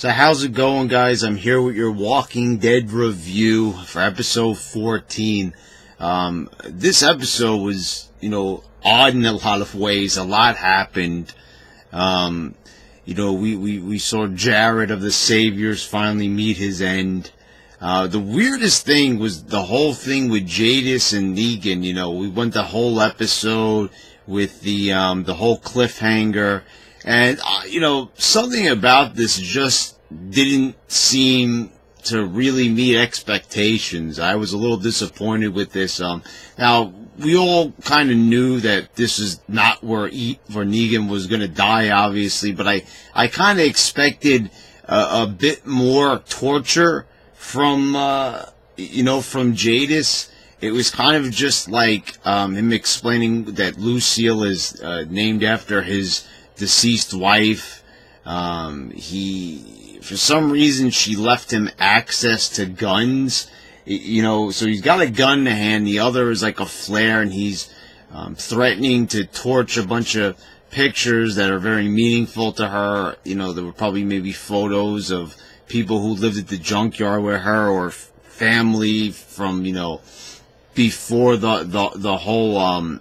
So how's it going, guys? I'm here with your Walking Dead review for episode 14. This episode was, odd in a lot of ways. A lot happened. We saw Jared of the Saviors finally meet his end. The weirdest thing was the whole thing with Jadis and Negan. We went the whole episode with the whole cliffhanger. And, something about this just didn't seem to really meet expectations. I was a little disappointed with this. Now, we all kind of knew that this is not where Negan was going to die, obviously, but I kind of expected a bit more torture from Jadis. It was kind of just like him explaining that Lucille is named after his deceased wife. For some reason, she left him access to guns. So he's got a gun in hand. The other is like a flare, and he's threatening to torch a bunch of pictures that are very meaningful to her. There were probably maybe photos of people who lived at the junkyard with her, or family from before the whole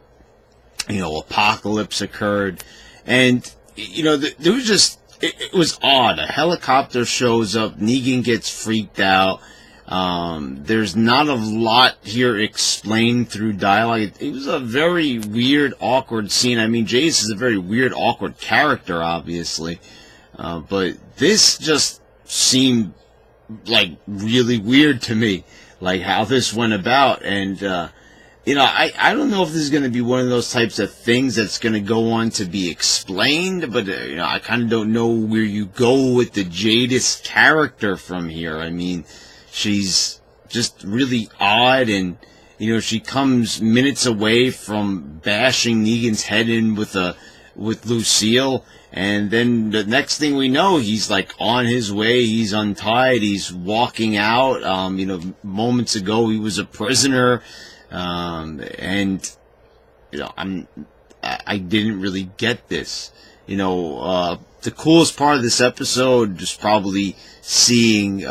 apocalypse occurred. And there was just it was odd. A helicopter shows up, Negan gets freaked out. There's not a lot here explained through dialogue. It was a very weird, awkward scene. I mean, Jadis is a very weird, awkward character, obviously, but this just seemed like really weird to me, like how this went about. And I don't know if this is going to be one of those types of things that's going to go on to be explained, but I kind of don't know where you go with the Jadis character from here. I mean, she's just really odd, and she comes minutes away from bashing Negan's head in with Lucille, and then the next thing we know, he's like on his way. He's untied. He's walking out. Moments ago he was a prisoner. I didn't really get this. The coolest part of this episode is probably seeing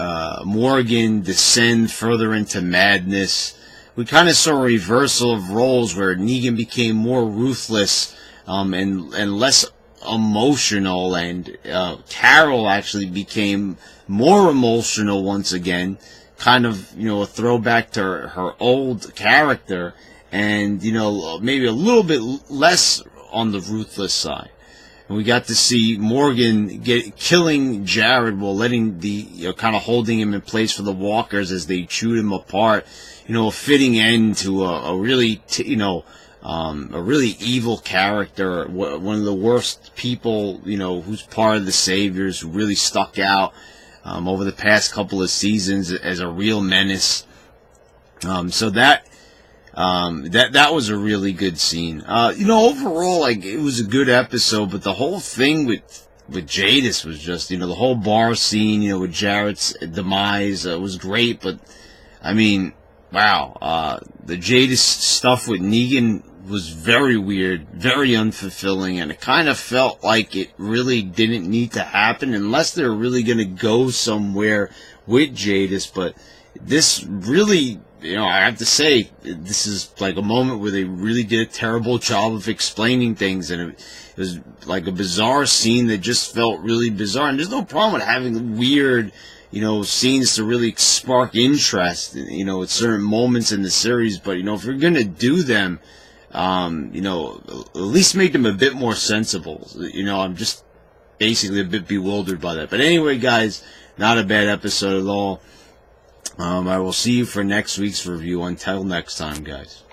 Morgan descend further into madness. We kind of saw a reversal of roles where Negan became more ruthless and less emotional, and Carol actually became more emotional once again. Kind of, a throwback to her old character, and, maybe a little bit less on the ruthless side. And we got to see Morgan killing Jared while letting kind of holding him in place for the walkers as they chewed him apart. A fitting end to a really evil character, one of the worst people, who's part of the Saviors, who really stuck out over the past couple of seasons as a real menace. So that was a really good scene. Overall, it was a good episode, but the whole thing with Jadis was just, the whole bar scene, with Jared's demise was great, but I mean, wow, the Jadis stuff with Negan was very weird, very unfulfilling, and it kind of felt like it really didn't need to happen unless they're really going to go somewhere with Jadis. But this really, I have to say, this is like a moment where they really did a terrible job of explaining things, and it was like a bizarre scene that just felt really bizarre. And there's no problem with having weird, scenes to really spark interest, at certain moments in the series. But, if you're going to do them, at least make them a bit more sensible. I'm just basically a bit bewildered by that. But anyway, guys, not a bad episode at all. I will see you for next week's review. Until next time, guys.